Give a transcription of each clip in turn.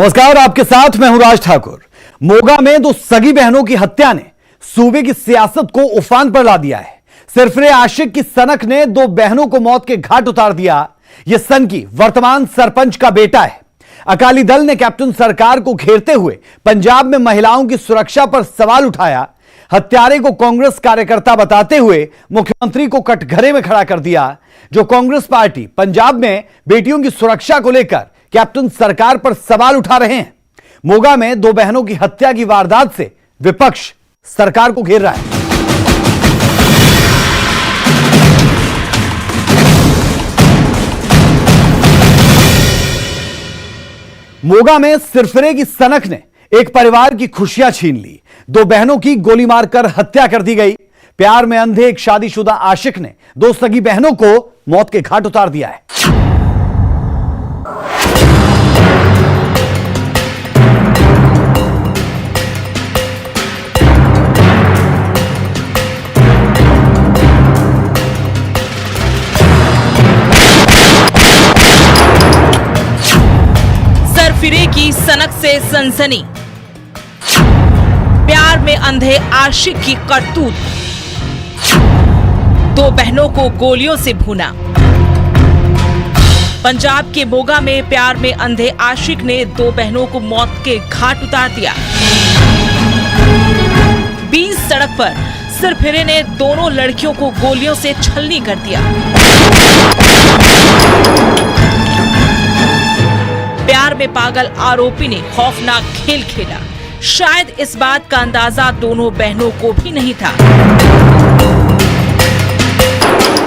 नमस्कार, आपके साथ मैं हूं राज ठाकुर। मोगा में दो सगी बहनों की हत्या ने सूबे की सियासत को उफान पर ला दिया है। सिरफिरे आशिक की सनक ने दो बहनों को मौत के घाट उतार दिया। यह सनकी वर्तमान सरपंच का बेटा है। अकाली दल ने कैप्टन सरकार को घेरते हुए पंजाब में महिलाओं की सुरक्षा पर सवाल उठाया। हत्यारे को कांग्रेस कार्यकर्ता बताते हुए मुख्यमंत्री को कटघरे में खड़ा कर दिया। जो कांग्रेस पार्टी पंजाब में बेटियों की सुरक्षा को लेकर कैप्टन सरकार पर सवाल उठा रहे हैं। मोगा में दो बहनों की हत्या की वारदात से विपक्ष सरकार को घेर रहा है। मोगा में सिरफिरे की सनक ने एक परिवार की खुशियां छीन ली। दो बहनों की गोली मारकर हत्या कर दी गई। प्यार में अंधे एक शादीशुदा आशिक ने दो सगी बहनों को मौत के घाट उतार दिया है। फिरे की सनक से सनसनी, प्यार में अंधे आशिक की करतूत, दो बहनों को गोलियों से भूना। पंजाब के मोगा में प्यार में अंधे आशिक ने दो बहनों को मौत के घाट उतार दिया। बीच सड़क पर सिरफिरे ने दोनों लड़कियों को गोलियों से छलनी कर दिया। प्यार में पागल आरोपी ने खौफनाक खेल खेला। शायद इस बात का अंदाजा दोनों बहनों को भी नहीं था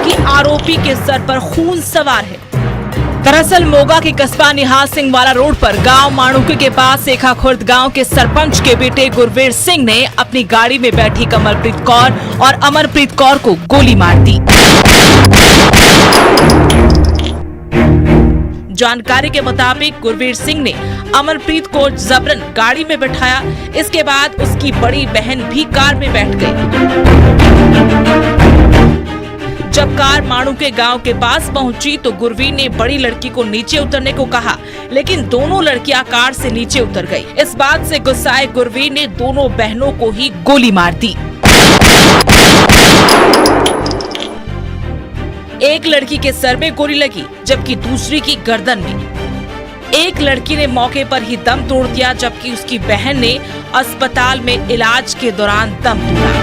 कि आरोपी के सर पर खून सवार है। दरअसल मोगा के कस्बा निहाल सिंह वाला रोड पर गांव माणुके के पास सेखा खुर्द गांव के सरपंच के बेटे गुरवीर सिंह ने अपनी गाड़ी में बैठी कमलप्रीत कौर और अमरप्रीत कौर को गोली मार दी। जानकारी के मुताबिक गुरवीर सिंह ने अमरप्रीत को जबरन गाड़ी में बैठाया। इसके बाद उसकी बड़ी बहन भी कार में बैठ गई। जब कार माणुके गांव के पास पहुंची तो गुरवीर ने बड़ी लड़की को नीचे उतरने को कहा, लेकिन दोनों लड़कियां कार से नीचे उतर गई। इस बात से गुस्साए गुरवीर ने दोनों बहनों को ही गोली मार दी। एक लड़की के सर में गोली लगी जबकि दूसरी की गर्दन में। एक लड़की ने मौके पर ही दम तोड़ दिया जबकि उसकी बहन ने अस्पताल में इलाज के दौरान दम तोड़ा।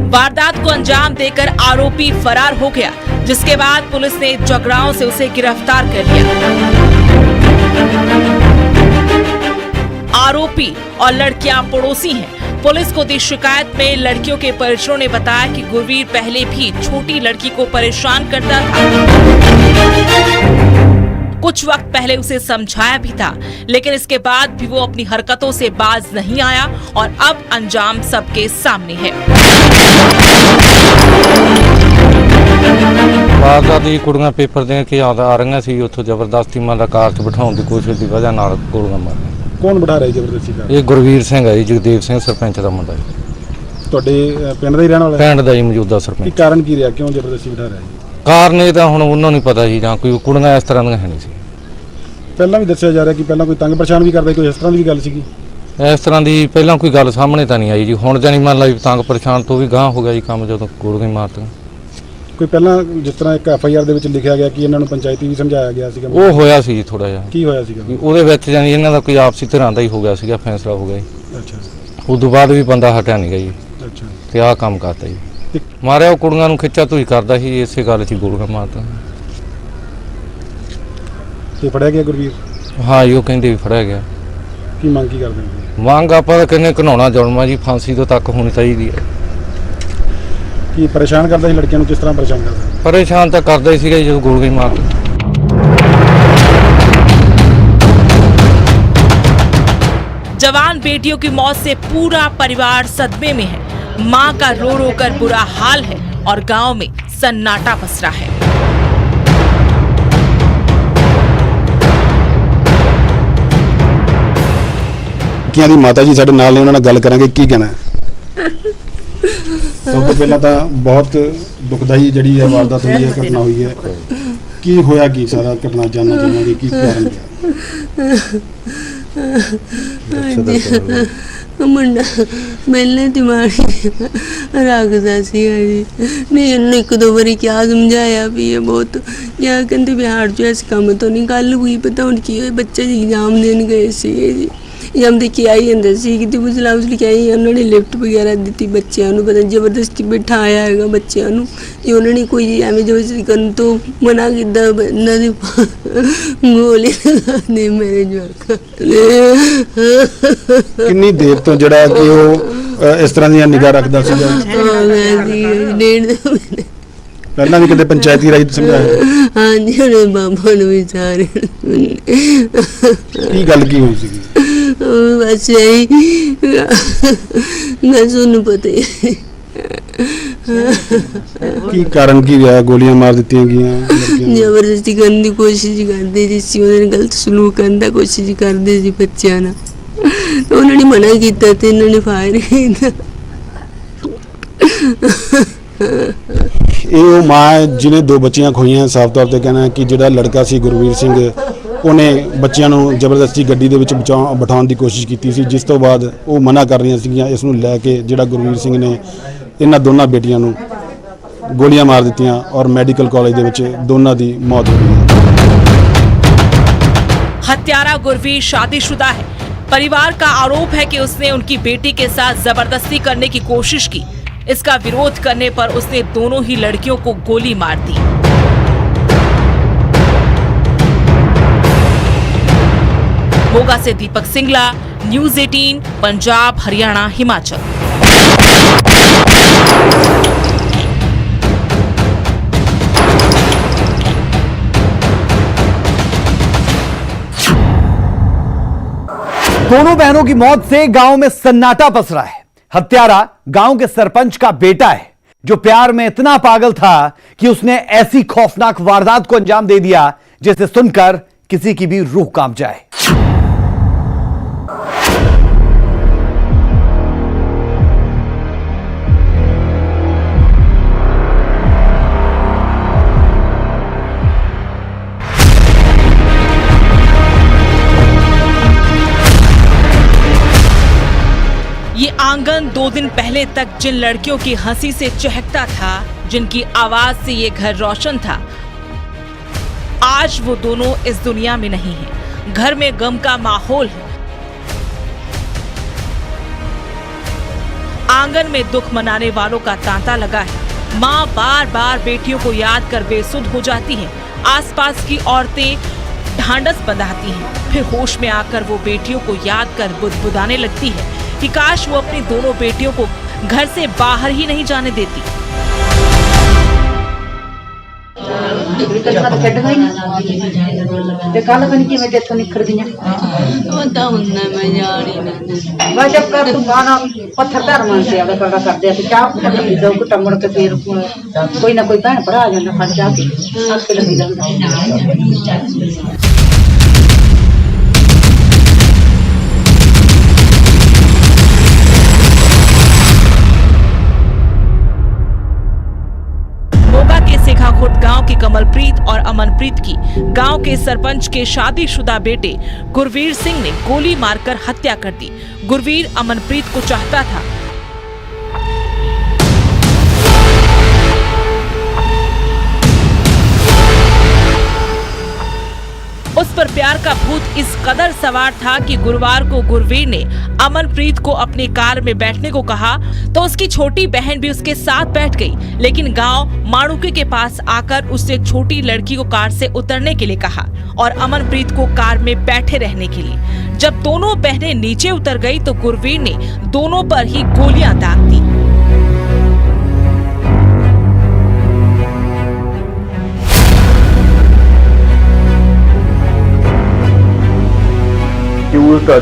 वारदात को अंजाम देकर आरोपी फरार हो गया, जिसके बाद पुलिस ने जगराओं से उसे गिरफ्तार कर लिया। आरोपी और लड़कियां पड़ोसी हैं। पुलिस को दी शिकायत में लड़कियों के परिजनों ने बताया कि गुरवीर पहले भी छोटी लड़की को परेशान करता था। कुछ वक्त पहले उसे समझाया भी था, लेकिन इसके बाद भी वो अपनी हरकतों से बाज नहीं आया और अब अंजाम सबके सामने है। वारदात कुड़ियां पेपर देने के आ रही सी, उत्थों जबरदस्ती मतलब कार च बिठाने की कोशिश की वजह नाल गोलियां मारियां। कौन बिठा रहा है जबरदस्ती कार? ये गुरवीर सिंह है जी, जगदेव सिंह सरपंच का मुंडा जी। ਤੁਹਾਡੇ ਪਿੰਡ ਦਾ ਹੀ ਰਹਿਣ ਵਾਲਾ ਹੈ? ਪਿੰਡ ਦਾ ਜੀ, ਮੌਜੂਦਾ ਕੀ ਸਰਪੰਚ। ਕਾਰਨ ਕੀ ਰਿਹਾ, ਕਿਉਂ ਜ਼ਬਰਦਸਤੀ ਬਿਠਾ ਰਿਹਾ ਹੈ? ਕਾਰਨ ਇਹ ਤਾਂ ਹੁਣ ਉਹਨਾਂ ਨੂੰ ਪਤਾ ਜੀ, ਜਾਂ ਕੋਈ ਕੁੜੀਆਂ ਇਸ ਤਰ੍ਹਾਂ ਦੀਆਂ ਹੈ ਨਹੀਂ ਸੀ। ਪਹਿਲਾਂ ਵੀ ਦੱਸਿਆ ਜਾ ਰਿਹਾ ਕਿ ਪਹਿਲਾਂ ਕੋਈ ਤੰਗ ਪਰੇਸ਼ਾਨ ਵੀ ਕਰਦਾ, ਕੋਈ ਇਸ ਤਰ੍ਹਾਂ ਦੀ ਵੀ ਗੱਲ ਸੀਗੀ? ਇਸ ਤਰ੍ਹਾਂ ਦੀ ਪਹਿਲਾਂ ਕੋਈ ਗੱਲ ਸਾਹਮਣੇ ਤਾਂ ਨਹੀਂ ਆਈ ਜੀ। ਹੁਣ ਜਾਨੀ ਮੰਨ ਲਾ ਵੀ ਤੰਗ ਪਰੇਸ਼ਾਨ ਤੋਂ ਵੀ ਗਾਂਹ ਹੋ ਗਿਆ ਜੀ ਕੰਮ, ਜਦੋਂ ਗੋਲੀਆਂ ਮਾਰਤੀਆਂ। ਕੋਈ ਪਹਿਲਾਂ ਜਿਸ ਤਰ੍ਹਾਂ ਇੱਕ ਐਫਆਈਆਰ ਦੇ ਵਿੱਚ ਲਿਖਿਆ ਗਿਆ ਕਿ ਇਹਨਾਂ ਨੂੰ ਪੰਚਾਇਤੀ ਵੀ ਸਮਝਾਇਆ ਗਿਆ ਸੀਗਾ, ਉਹ ਹੋਇਆ ਸੀ ਜੀ ਥੋੜਾ ਜਿਹਾ। ਕੀ ਹੋਇਆ ਸੀਗਾ? ਉਹਦੇ ਵਿੱਚ ਜਾਨੀ ਇਹਨਾਂ ਦਾ ਕੋਈ ਆਪਸੀ ਤਰ੍ਹਾਂ ਦਾ ਹੀ ਹੋ ਗਿਆ ਸੀਗਾ, ਫੈਸਲਾ ਹੋ ਗਿਆ ਜੀ। ਅੱਛਾ। ਉਸ ਤੋਂ ਬਾਅਦ ਵੀ ਬੰਦਾ ਹਟਿਆ ਨਹੀਂ ਗਿਆ ਜੀ। ਅੱਛਾ। ਤੇ ਆਹ ਕੰਮ ਕਰਤਾ ਜੀ, ਮਾਰਿਆ ਉਹ ਕੁੜੀਆਂ ਨੂੰ ਖਿੱਚਾ ਤੂੰ ਹੀ ਕਰਦਾ ਸੀ, ਇਸੇ ਗੱਲ 'ਚ ਗੋਲੀਆਂ ਮਾਰਤਾ। ਤੇ ਫੜਿਆ ਗਿਆ ਗੁਰਵੀਰ? ਹਾਂ ਜੀ, ਉਹ ਕਹਿੰਦੇ ਵੀ ਫੜਿਆ ਗਿਆ। ਕੀ ਮੰਗ ਕੀ ਕਰਦੇ ਹੋ? ਮੰਗ ਆਪਾਂ ਤਾਂ ਕਹਿੰਦੇ ਘਿਨਾਉਣਾ ਜੁਰਮਾ ਜੀ, ਫਾਂਸੀ ਤੋਂ ਤੱਕ ਹੋਣੀ ਚਾਹੀਦੀ ਹੈ। ਕੀ ਪਰੇਸ਼ਾਨ ਕਰਦਾ ਸੀ ਲੜਕੀਆਂ ਨੂੰ? ਕਿਸ ਤਰ੍ਹਾਂ ਪਰੇਸ਼ਾਨ ਕਰਦਾ? परेशान तो करता ही सीगा जो गोली मार। जवान बेटियों की मौत से पूरा परिवार सदमे में है। मां का रो रो कर बुरा हाल है और गांव में सन्नाटा पसरा है। लड़कियां दी माता जी साडे नाल ने, उन्हां नाल गल करांगे। की कहना है? सब तो पहला तो बहुत ਦੁਖਦਾਈ ਜਿਹੜੀ ਹੈ ਵਾਰਦਾਤ ਹੋਈ ਹੈ, ਘਟਨਾ ਹੋਈ ਹੈ, ਕੀ ਹੋਇਆ, ਕੀ ਸਾਰਾ ਘਟਨਾ ਜਾਣਨਾ ਚਾਹਾਂਗੇ, ਕੀ ਕਾਰਨ ਹੈ? ਮੁੰਡਾ ਪਹਿਲੇ ਦਿਮਾਗੀ ਰੱਖਦਾ ਸੀ ਜੀ, ਨਹੀਂ ਇਹਨੂੰ ਇੱਕ ਦੋ ਵਾਰੀ ਕਿਹਾ ਸਮਝਾਇਆ ਵੀ ਇਹ ਬਹੁਤ ਜਾਂ ਕਹਿੰਦੇ ਬਿਹਾਰ 'ਚ ਇਸ ਕੰਮ ਤੋਂ ਨਹੀਂ ਗੱਲ ਹੋਈ। ਪਤਾ ਹੁਣ ਕੀ ਹੋਇਆ, ਬੱਚੇ ਜੀ ਇਗਜ਼ਾਮ ਦੇਣ ਗਏ ਸੀਗੇ ਜੀ, ਇਗਜ਼ਾਮ ਦੇ ਕੇ ਆਈ ਜਾਂਦੇ ਸੀ ਕਿਤੇ ਬੁਝਲਾ ਉਸਲੀ ਕੇ ਆਈ, ਉਹਨਾਂ ਨੇ ਲਿਫਟ ਵਗੈਰਾ ਦਿੱਤੀ ਬੱਚਿਆਂ ਨੂੰ, ਪਤਾ ਜ਼ਬਰਦਸਤੀ ਬਿਠਾਇਆ ਹੈਗਾ ਬੱਚਿਆਂ ਨੂੰ ਜੀ, ਉਹਨਾਂ ਨੇ ਕੋਈ ਐਵੇਂ ਜ਼ਬਰਦਸਤੀ ਕਰਨ ਤੋਂ ਮਨਾ ਕੀਤਾ, ਇਹਨਾਂ ਦੀ ਗੋਲੀ ਲਗਾਉਂਦੇ ਮੇਰੇ ਜਵਾਕਾਂ ਕਿੰਨੀ ਦੇਰ ਤੋਂ ਜਿਹੜਾ ਕਿ ਉਹ ਇਸ ਤਰ੍ਹਾਂ ਦੀਆਂ ਨਿਗਾਹ ਰੱਖਦਾ ਸੀਗਾ? ਡੇਢ ਦੋ ਮਹੀਨੇ ਪਹਿਲਾਂ ਵੀ ਕਦੇ ਪੰਚਾਇਤੀ ਰਾਜ ਸਮਝਾਇਆ? ਹਾਂਜੀ, ਉਹਨੇ ਬਾਬਾ ਨੂੰ ਵੀ ਸਾਰੇ ਕੀ ਗੱਲ ਕੀ ਹੋਈ ਸੀਗੀ? ਬਸ ਇਹੀ ਮੈਂ ਤੁਹਾਨੂੰ ਪਤਾ ਹੀ ਹੈ। ਕੀ ਕਾਰਨ ਕੀ ਰਿਹਾ? ਗੋਲੀਆਂ ਮਾਰ ਦਿੱਤੀਆਂ ਗਈਆਂ ਲੜਕੀਆਂ ਨੂੰ? ਜ਼ਬਰਦਸਤੀ ਕਰਨ ਦੀ ਕੋਸ਼ਿਸ਼ ਕਰਦੇ ਜੀ ਸੀ, ਉਹਦੇ ਨਾਲ ਗਲਤ ਸਲੂਕ ਕਰਨ ਦਾ ਕੋਸ਼ਿਸ਼ ਕਰਦੇ ਸੀ ਬੱਚਿਆਂ ਨਾਲ, ਤਾਂ ਉਹਨਾਂ ਨੇ ਮਨਾ ਕੀਤਾ ਤੇ ਇਹਨਾਂ ਨੇ ਫਾਇਰ ਕੀਤਾ। ਇਹ ਉਹ ਮਾਂ ਹੈ ਜਿਹਨੇ ਦੋ ਬੱਚੀਆਂ ਖੋਈਆਂ। ਸਾਫ਼ ਤੌਰ ਤੇ ਕਹਿਣਾ ਹੈ ਕਿ ਜਿਹੜਾ ਲੜਕਾ ਸੀ ਗੁਰਵੀਰ ਸਿੰਘ, ਉਹਨੇ ਬੱਚਿਆਂ ਨੂੰ ਜ਼ਬਰਦਸਤੀ ਗੱਡੀ ਦੇ ਵਿੱਚ ਬਿਠਾਉਣ ਦੀ ਕੋਸ਼ਿਸ਼ ਕੀਤੀ ਸੀ, ਜਿਸ ਤੋਂ ਬਾਅਦ ਉਹ ਮਨਾ ਕਰ ਰਹੀਆਂ ਸੀਗੀਆਂ। ਇਸ ਨੂੰ ਲੈ ਕੇ ਜਿਹੜਾ ਗੁਰਵੀਰ ਸਿੰਘ ਨੇ ਇਹਨਾਂ ਦੋਨਾਂ ਬੇਟੀਆਂ ਨੂੰ ਗੋਲੀਆਂ ਮਾਰ ਦਿੱਤੀਆਂ ਔਰ ਮੈਡੀਕਲ ਕਾਲਜ ਦੇ ਵਿੱਚ ਦੋਨਾਂ ਦੀ ਮੌਤ ਹੋ ਗਈ। हत्यारा गुरवीर शादीशुदा है। परिवार का आरोप है कि उसने उनकी बेटी के साथ जबरदस्ती करने की कोशिश की। इसका विरोध करने पर उसने दोनों ही लड़कियों को गोली मार दी। मोगा से दीपक सिंगला, न्यूज़ 18, पंजाब, हरियाणा, हिमाचल। दोनों बहनों की मौत से गांव में सन्नाटा पसरा है। हत्यारा गांव के सरपंच का बेटा है, जो प्यार में इतना पागल था कि उसने ऐसी खौफनाक वारदात को अंजाम दे दिया जिसे सुनकर किसी की भी रूह कांप जाए। ये आंगन 2 दिन पहले तक जिन लड़कियों की हंसी से चहकता था, जिनकी आवाज से ये घर रोशन था, आज वो दोनों इस दुनिया में नहीं हैं। घर में गम का माहौल है। आंगन में दुख मनाने वालों का तांता लगा है। माँ बार बार बेटियों को याद कर बेसुध हो जाती हैं। आसपास की औरतें ढांढस बंधाती हैं, फिर होश में आकर वो बेटियों को याद कर बुदबुदाने लगती है कि काश वो अपनी दोनों बेटियों को घर से बाहर ही नहीं जाने देती। कोई ना कोई भैन भरा आ जाता फट जाके लगी जाता। मोगा के सेखाखुर्द गांव की कमलप्रीत और अमनप्रीत की गांव के सरपंच के शादीशुदा बेटे गुरवीर सिंह ने गोली मारकर हत्या कर दी। गुरवीर अमनप्रीत को चाहता था। उस पर प्यार का भूत इस कदर सवार था कि गुरुवार को गुरवीर ने अमनप्रीत को अपनी कार में बैठने को कहा तो उसकी छोटी बहन भी उसके साथ बैठ गई, लेकिन गांव माणुके के पास आकर उससे छोटी लड़की को कार से उतरने के लिए कहा और अमनप्रीत को कार में बैठे रहने के लिए। जब दोनों बहनें नीचे उतर गई तो गुरवीर ने दोनों पर ही गोलियां दाग दी।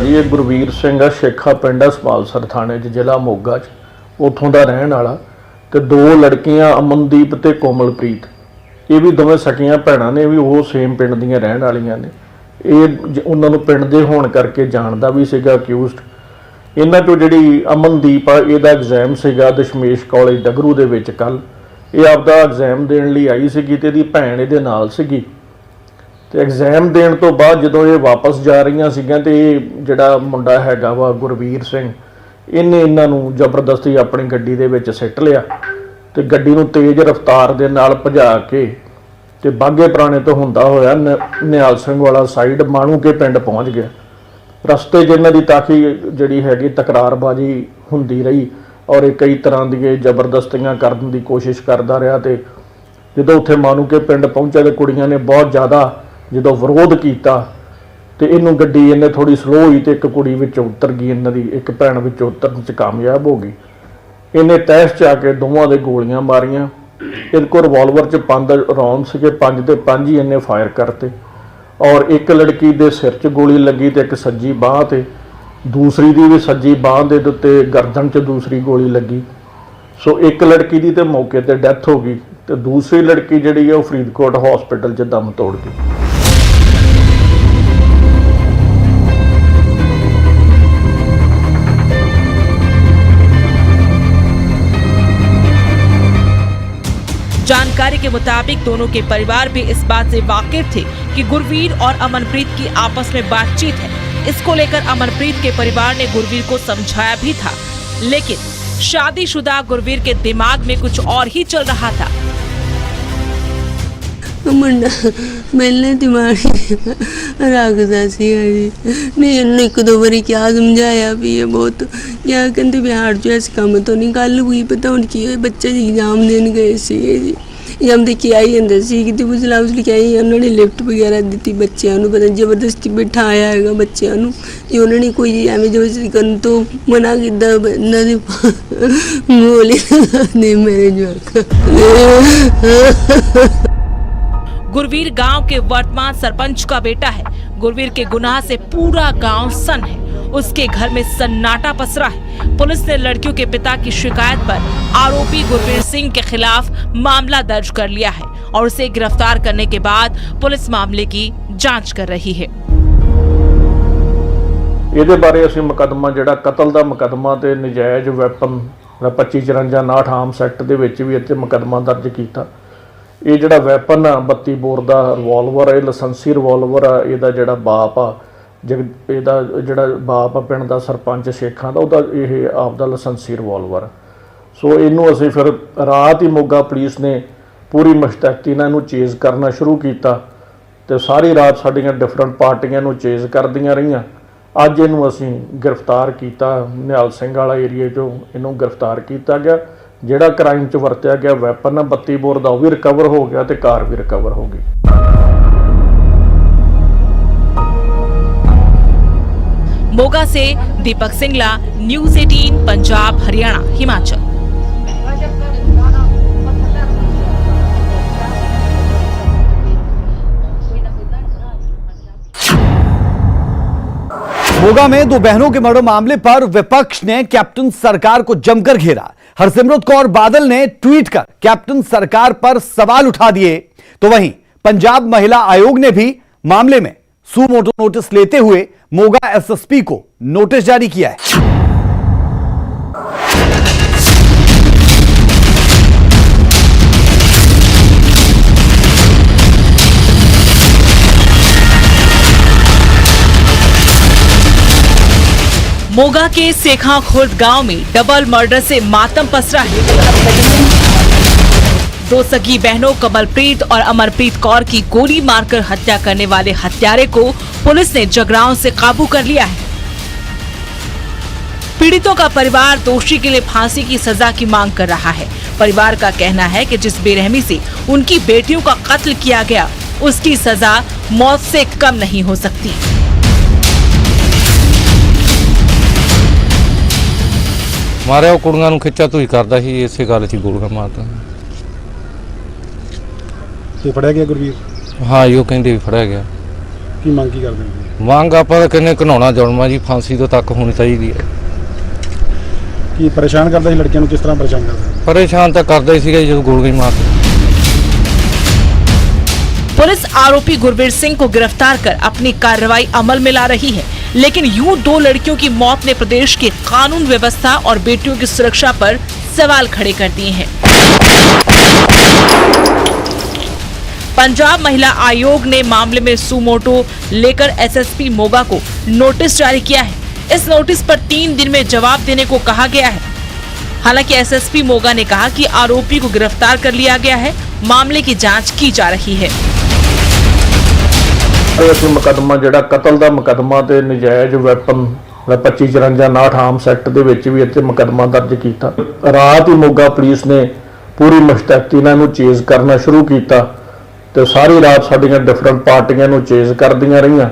ਜੀ ਇਹ ਗੁਰਵੀਰ ਸਿੰਘ ਆ, ਸ਼ੇਖਾ ਪਿੰਡ ਆ, ਸਮਾਲਸਰ ਥਾਣੇ 'ਚ, ਜ਼ਿਲ੍ਹਾ ਮੋਗਾ 'ਚ, ਉੱਥੋਂ ਦਾ ਰਹਿਣ ਵਾਲਾ। ਤੇ ਦੋ ਲੜਕੀਆਂ ਅਮਨਦੀਪ ਤੇ ਕੋਮਲਪ੍ਰੀਤ, ਇਹ ਵੀ ਦੋਵੇਂ ਸਕੀਆਂ ਭੈਣਾਂ ਨੇ, ਵੀ ਉਹ ਸੇਮ ਪਿੰਡ ਦੀਆਂ ਰਹਿਣ ਵਾਲੀਆਂ ਨੇ। ਇਹ ਉਹਨਾਂ ਨੂੰ ਪਿੰਡ ਦੇ ਹੋਣ ਕਰਕੇ ਜਾਣਦਾ ਵੀ ਸੀਗਾ ਅਕਿਊਜ਼ਡ। ਇਹਨਾਂ 'ਚੋਂ ਜਿਹੜੀ ਅਮਨਦੀਪ ਆ, ਇਹਦਾ ਐਗਜ਼ਾਮ ਸੀਗਾ ਦਸ਼ਮੇਸ਼ ਕਾਲਜ ਡਗਰੂ ਦੇ ਵਿੱਚ ਕੱਲ, ਇਹ ਆਪਦਾ ਐਗਜ਼ਾਮ ਦੇਣ ਲਈ ਆਈ ਸੀਗੀ ਤੇ ਇਹਦੀ ਭੈਣ ਇਹਦੇ ਨਾਲ ਸੀਗੀ। ਤੇ ਐਗਜ਼ਾਮ ਦੇਣ ਤੋਂ ਬਾਅਦ ਜਦੋਂ ਇਹ ਵਾਪਸ ਜਾ ਰਹੀਆਂ ਸੀਗੀਆਂ ਤੇ ਇਹ ਜਿਹੜਾ ਮੁੰਡਾ ਹੈਗਾ ਵਾ ਗੁਰਵੀਰ ਸਿੰਘ, ਇਹਨੇ ਇਹਨਾਂ ਨੂੰ ਜ਼ਬਰਦਸਤੀ ਆਪਣੀ ਗੱਡੀ ਦੇ ਵਿੱਚ ਸਿੱਟ ਲਿਆ ਤੇ ਗੱਡੀ ਨੂੰ ਤੇਜ਼ ਰਫ਼ਤਾਰ ਦੇ ਨਾਲ ਭਜਾ ਕੇ ਤੇ ਬਾਘੇ ਪੁਰਾਣੇ ਤੋਂ ਹੁੰਦਾ ਹੋਇਆ ਨਿਹਾਲ ਸਿੰਘ ਵਾਲਾ ਸਾਈਡ ਮਾਣੂਕੇ ਪਿੰਡ ਪਹੁੰਚ ਗਿਆ। ਰਸਤੇ 'ਚ ਇਹਨਾਂ ਦੀ ਕਾਫੀ ਜਿਹੜੀ ਹੈਗੀ ਤਕਰਾਰਬਾਜ਼ੀ ਹੁੰਦੀ ਰਹੀ ਔਰ ਇਹ ਕਈ ਤਰ੍ਹਾਂ ਦੀਆਂ ਜ਼ਬਰਦਸਤੀਆਂ ਕਰਨ ਦੀ ਕੋਸ਼ਿਸ਼ ਕਰਦਾ ਰਿਹਾ ਤੇ ਜਦੋਂ ਉੱਥੇ ਮਾਣੂਕੇ ਪਿੰਡ ਪਹੁੰਚਿਆ ਤੇ ਕੁੜੀਆਂ ਨੇ ਬਹੁਤ ਜ਼ਿਆਦਾ ਜਦੋਂ ਵਿਰੋਧ ਕੀਤਾ ਤੇ ਇਹਨੂੰ ਗੱਡੀ ਇਹਨੇ ਥੋੜੀ ਸਲੋ ਹੋਈ ਤੇ ਇੱਕ ਕੁੜੀ ਵਿੱਚੋਂ ਉਤਰ ਗਈ, ਇਹਨਾਂ ਦੀ ਇੱਕ ਭੈਣ ਵਿੱਚੋਂ ਉਤਰਨ 'ਚ ਕਾਮਯਾਬ ਹੋ ਗਈ। ਇਹਨੇ ਤਹਿਸ 'ਚ ਆ ਕੇ ਦੋਵਾਂ ਦੇ ਗੋਲੀਆਂ ਮਾਰੀਆਂ। ਇਹਦੇ ਕੋਲ ਰਿਵਾਲਵਰ 'ਚ 5 ਰੌਂਡ ਸੀਗੇ, 5 ਦੇ 5 ਹੀ ਇਹਨੇ ਫਾਇਰ ਕਰਤੇ ਔਰ ਇੱਕ ਲੜਕੀ ਦੇ ਸਿਰ 'ਚ ਗੋਲੀ ਲੱਗੀ ਤੇ ਇੱਕ ਸੱਜੀ ਬਾਂਹ ਤੇ, ਦੂਸਰੀ ਦੀ ਵੀ ਸੱਜੀ ਬਾਂਹ ਦੇ ਉੱਤੇ ਗਰਦਨ 'ਚ ਦੂਸਰੀ ਗੋਲੀ ਲੱਗੀ। ਸੋ ਇੱਕ ਲੜਕੀ ਦੀ ਤੇ ਮੌਕੇ ਤੇ ਡੈਥ ਹੋ ਗਈ ਤੇ ਦੂਸਰੀ ਲੜਕੀ ਜਿਹੜੀ ਹੈ ਉਹ ਫਰੀਦਕੋਟ ਹਸਪੀਟਲ 'ਚ ਦਮ ਤੋੜ ਗਈ। जानकारी के मुताबिक दोनों के परिवार भी इस बात से वाकिफ थे कि गुरवीर और अमनप्रीत की आपस में बातचीत है। इसको लेकर अमनप्रीत के परिवार ने गुरवीर को समझाया भी था, लेकिन शादीशुदा गुरवीर के दिमाग में कुछ और ही चल रहा था। मुंडा मैंने दिमाग रखता सी नहीं, इन्होंने 1-2 बारी क्या समझाया भी है बहुत, क्या कहते बिहार जो ऐसे काम तो नहीं, गल हुई पता हूँ की बच्चे एग्जाम देने गए सी जी, एग्जाम दे के आई अंदर सी कि बुझला बुझली के आई, उन्होंने लिफ्ट वगैरह दी बच्चों को, पता जबरदस्ती बिठाया है बच्चों को जी, उन्होंने कोई एवं जबरदस्ती कर तो मना किया बोली नहीं मेरे जवाक। गुरवीर गांव के वर्तमान सरपंच का बेटा है। गुरवीर के गुनाह से पूरा गांव सन्न है। उसके घर में सन्नाटा पसरा है। पुलिस ने लड़कियों के पिता की शिकायत पर आरोपी गुरवीर सिंह के खिलाफ मामला दर्ज कर लिया है और उसे गिरफ्तार करने के बाद पुलिस मामले की जांच कर रही है। ਇਹਦੇ ਬਾਰੇ ਅਸੀਂ ਮੁਕੱਦਮਾ ਜਿਹੜਾ ਕਤਲ ਦਾ ਮੁਕੱਦਮਾ ਤੇ ਨਜਾਇਜ਼ ਵੈਪਨ 2554 ਆਰਮਸ ਐਕਟ ਦੇ ਵਿੱਚ ਵੀ ਇੱਥੇ ਮੁਕੱਦਮਾ ਦਰਜ ਕੀਤਾ। ਇਹ ਜਿਹੜਾ ਵੈਪਨ ਆ 32 ਬੋਰ ਦਾ ਰਿਵਾਲਵਰ, ਇਹ ਲਾਇਸੈਂਸੀ ਰਿਵਾਲਵਰ ਆ। ਇਹਦਾ ਜਿਹੜਾ ਬਾਪ ਆ ਇਹਦਾ ਜਿਹੜਾ ਬਾਪ ਆ ਪਿੰਡ ਦਾ ਸਰਪੰਚ ਸ਼ੇਖਾਂ ਦਾ, ਉਹਦਾ ਇਹ ਆਪਦਾ ਲਾਇਸੈਂਸੀ ਰਿਵਾਲਵਰ। ਸੋ ਇਹਨੂੰ ਅਸੀਂ ਫਿਰ ਰਾਤ ਹੀ ਮੋਗਾ ਪੁਲਿਸ ਨੇ ਪੂਰੀ ਮੁਸ਼ਤੈਦੀ ਨਾਲ ਇਹਨੂੰ ਚੇਜ਼ ਕਰਨਾ ਸ਼ੁਰੂ ਕੀਤਾ ਤੇ ਸਾਰੀ ਰਾਤ ਸਾਡੀਆਂ ਡਿਫਰੈਂਟ ਪਾਰਟੀਆਂ ਨੂੰ ਚੇਜ਼ ਕਰਦੀਆਂ ਰਹੀਆਂ। ਅੱਜ ਇਹਨੂੰ ਅਸੀਂ ਗ੍ਰਿਫਤਾਰ ਕੀਤਾ, ਨਿਹਾਲ ਸਿੰਘ ਵਾਲਾ ਏਰੀਏ 'ਚੋਂ ਇਹਨੂੰ ਗ੍ਰਿਫਤਾਰ ਕੀਤਾ ਗਿਆ। ਜਿਹੜਾ ਕ੍ਰਾਈਮ 'ਚ ਵਰਤਿਆ ਗਿਆ ਵੈਪਨ 32 ਬੋਰ ਦਾ ਉਹ ਵੀ ਰਿਕਵਰ ਹੋ ਗਿਆ ਤੇ ਕਾਰ ਵੀ ਰਿਕਵਰ ਹੋ ਗਈ। मोगा से दीपक सिंगला, न्यूज़ 18 पंजाब हरियाणा हिमाचल। मोगा में 2 बहनों के मर्डर मामले पर विपक्ष ने कैप्टन सरकार को जमकर घेरा। हरसिमरत कौर बादल ने ट्वीट कर कैप्टन सरकार पर सवाल उठा दिए, तो वहीं पंजाब महिला आयोग ने भी मामले में सू मोटो नोटिस लेते हुए मोगा एसएसपी को नोटिस जारी किया है। मोगा के सेखा खुर्द गांव में डबल मर्डर से मातम पसरा है। 2 सगी बहनों कमलप्रीत और अमरप्रीत कौर की गोली मारकर हत्या करने वाले हत्यारे को पुलिस ने जगरांव से काबू कर लिया है। पीड़ितों का परिवार दोषी के लिए फांसी की सजा की मांग कर रहा है। परिवार का कहना है कि जिस बेरहमी से उनकी बेटियों का कत्ल किया गया, उसकी सजा मौत से कम नहीं हो सकती। ਮਾਰਿਆ ਉਹ ਕੁੜੀਆਂ ਨੂੰ ਖਿੱਚਾ ਤੂੰ ਹੀ ਕਰਦਾ ਸੀ, ਇਸੇ ਗੱਲ 'ਚ ਗੋਲੀਆਂ ਮਾਰਦਾ। ਤੇ ਫੜਿਆ ਗਿਆ ਗੁਰਵੀਰ? ਹਾਂ ਜੀ, ਉਹ ਕਹਿੰਦੇ ਵੀ ਫੜਿਆ ਗਿਆ। ਕੀ ਮੰਗ ਕੀ ਕਰਦੇ ਨੇ? ਮੰਗ ਆਪਾਂ ਤਾਂ ਕਹਿੰਦੇ ਘਿਨਾਉਣਾ ਜੁਲਮਾ ਜੀ, ਫਾਂਸੀ ਤੋਂ ਤੱਕ ਹੋਣੀ ਚਾਹੀਦੀ ਹੈ। ਕੀ ਪਰੇਸ਼ਾਨ ਕਰਦਾ ਸੀ ਲੜਕੀਆਂ ਨੂੰ? ਕਿਸ ਤਰ੍ਹਾਂ ਪਰੇਸ਼ਾਨ ਕਰਦਾ? ਪਰੇਸ਼ਾਨ ਤਾਂ ਕਰਦਾ ਹੀ ਸੀਗਾ ਜਦੋਂ ਗੋਲੀਆਂ ਮਾਰਦਾ। पुलिस आरोपी गुरवीर सिंह को गिरफ्तार कर अपनी कार्रवाई अमल में ला रही है, लेकिन यूं 2 लड़कियों की मौत ने प्रदेश की कानून व्यवस्था और बेटियों की सुरक्षा पर सवाल खड़े कर दिए हैं। पंजाब महिला आयोग ने मामले में सुमोटो लेकर एसएसपी मोगा को नोटिस जारी किया है। इस नोटिस पर 3 दिन में जवाब देने को कहा गया है। हालांकि एसएसपी मोगा ने कहा कि आरोपी को गिरफ्तार कर लिया गया है, मामले की जांच की जा रही है। ਇਹ ਮੁਕੱਦਮਾ ਜਿਹੜਾ ਕਤਲ ਦਾ ਮੁਕੱਦਮਾ ਤੇ ਨਜਾਇਜ਼ ਵੈਪਨ 2554 ਆਰਮਸ ਐਕਟ ਦੇ ਵਿੱਚ ਵੀ ਇੱਥੇ ਮੁਕੱਦਮਾ ਦਰਜ ਕੀਤਾ। ਰਾਤ ਹੀ ਮੋਗਾ ਪੁਲਿਸ ਨੇ ਪੂਰੀ ਮੁਸ਼ਤੈਦੀ ਨਾਲ ਇਹਨੂੰ ਚੇਜ਼ ਕਰਨਾ ਸ਼ੁਰੂ ਕੀਤਾ ਤੇ ਸਾਰੀ ਰਾਤ ਸਾਡੀਆਂ ਡਿਫਰੈਂਟ ਪਾਰਟੀਆਂ ਨੂੰ ਚੇਜ਼ ਕਰਦੀਆਂ ਰਹੀਆਂ।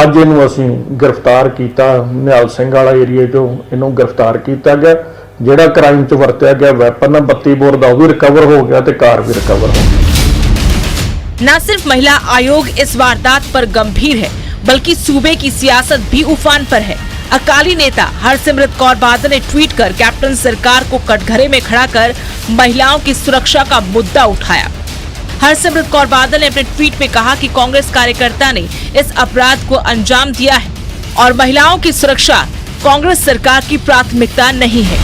ਅੱਜ ਇਹਨੂੰ ਅਸੀਂ ਗ੍ਰਿਫਤਾਰ ਕੀਤਾ, ਨਿਹਾਲ ਸਿੰਘ ਵਾਲਾ ਏਰੀਆ ਤੋਂ ਇਹਨੂੰ ਗ੍ਰਿਫਤਾਰ ਕੀਤਾ ਗਿਆ। ਜਿਹੜਾ ਕ੍ਰਾਈਮ 'ਚ ਵਰਤਿਆ ਗਿਆ ਵੈਪਨ 32 ਬੋਰ ਦਾ ਉਹ ਵੀ ਰਿਕਵਰ ਹੋ ਗਿਆ ਤੇ ਕਾਰ ਵੀ ਰਿਕਵਰ ਹੋ ਗਈ। न सिर्फ महिला आयोग इस वारदात पर गंभीर है, बल्कि सूबे की सियासत भी उफान पर है। अकाली नेता हरसिमरत कौर बादल ने ट्वीट कर कैप्टन सरकार को कटघरे में खड़ा कर महिलाओं की सुरक्षा का मुद्दा उठाया। हरसिमरत कौर बादल ने अपने ट्वीट में कहा कि कांग्रेस कार्यकर्ता ने इस अपराध को अंजाम दिया है और महिलाओं की सुरक्षा कांग्रेस सरकार की प्राथमिकता नहीं है।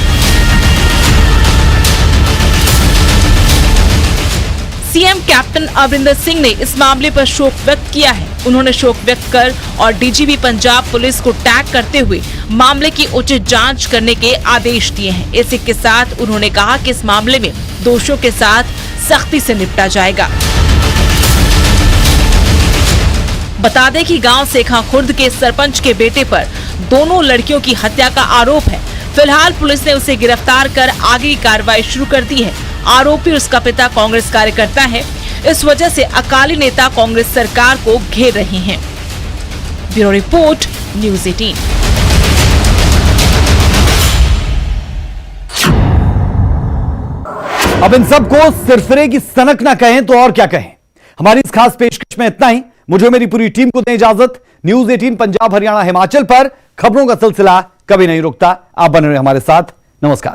सीएम कैप्टन अमरिंदर सिंह ने इस मामले पर शोक व्यक्त किया है। उन्होंने शोक व्यक्त कर और डीजीपी पंजाब पुलिस को टैग करते हुए मामले की उचित जांच करने के आदेश दिए हैं। इसी के साथ उन्होंने कहा कि इस मामले में दोषियों के साथ सख्ती से निपटा जाएगा। बता दें कि गांव सेखा खुर्द के सरपंच के बेटे पर दोनों लड़कियों की हत्या का आरोप है। फिलहाल पुलिस ने उसे गिरफ्तार कर आगे की कार्रवाई शुरू कर दी है। आरोपी और उसका पिता कांग्रेस कार्यकर्ता है। इस वजह से अकाली नेता कांग्रेस सरकार को घेर रहे हैं। Bureau report, news 18। अब इन सबको सिरफिरे की सनक ना कहें तो और क्या कहें। हमारी इस खास पेशकश में इतना ही। मुझे मेरी पूरी टीम को दें इजाजत। न्यूज़ 18 पंजाब हरियाणा हिमाचल पर खबरों का सिलसिला कभी नहीं रुकता। आप बने रहे हमारे साथ। नमस्कार।